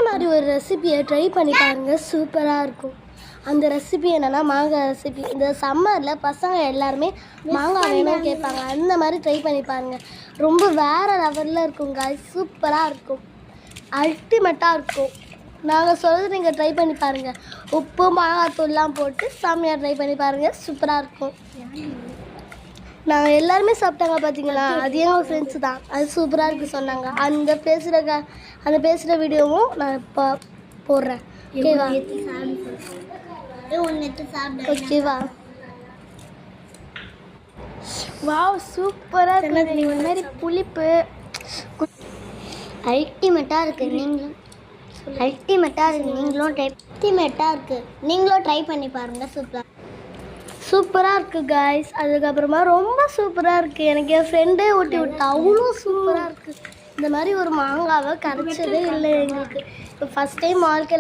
மாதிரி ஒரு ரெசிபியை ட்ரை பண்ணி பாருங்கள், சூப்பராக இருக்கும். அந்த ரெசிபி என்னென்னா மாங்காய் ரெசிபி. இந்த சம்மரில் பசங்க எல்லாருமே மாங்காய் வேணும்னு கேட்பாங்க. அந்த மாதிரி ட்ரை பண்ணி பாருங்கள், ரொம்ப வேறு லெவலில் இருக்கும் காய்ஸ். சூப்பராக இருக்கும், அல்டிமேட்டாக இருக்கும். நாங்கள் சொல்கிறது நீங்கள் ட்ரை பண்ணி பாருங்கள். உப்பு மாங்காய் தூள்லாம் போட்டு செம்மையாக ட்ரை பண்ணி பாருங்கள், சூப்பராக இருக்கும். நாங்கள் எல்லாருமே சாப்பிட்டாங்க பார்த்தீங்களா, அது எங்கள் ஃப்ரெண்ட்ஸு தான். அது சூப்பராக இருக்குது சொன்னாங்க. அந்த பேசுகிற வீடியோவும் நான் இப்போ போடுறேன். ஓகேவா? ஓகேவா? வாவ், சூப்பராக இருக்குது. நீங்கள் இந்த மாதிரி புளிப்பு அல்டிமேட்டாக இருக்குது. நீங்களும் அல்டிமேட்டாக இருக்குது. நீங்களும் ட்ரை பண்ணி பாருங்கள். சூப்பராக இருக்குது காய்ஸ். அதுக்கப்புறமா ரொம்ப சூப்பராக இருக்குது. எனக்கு என் ஃப்ரெண்டே ஊட்டி விட்டா, அவ்வளோ சூப்பராக இருக்குது. இந்த மாதிரி ஒரு மாங்காவை கரைச்சதே இல்லை எங்களுக்கு. இப்போ ஃபஸ்ட் டைம் வாழ்க்கையில்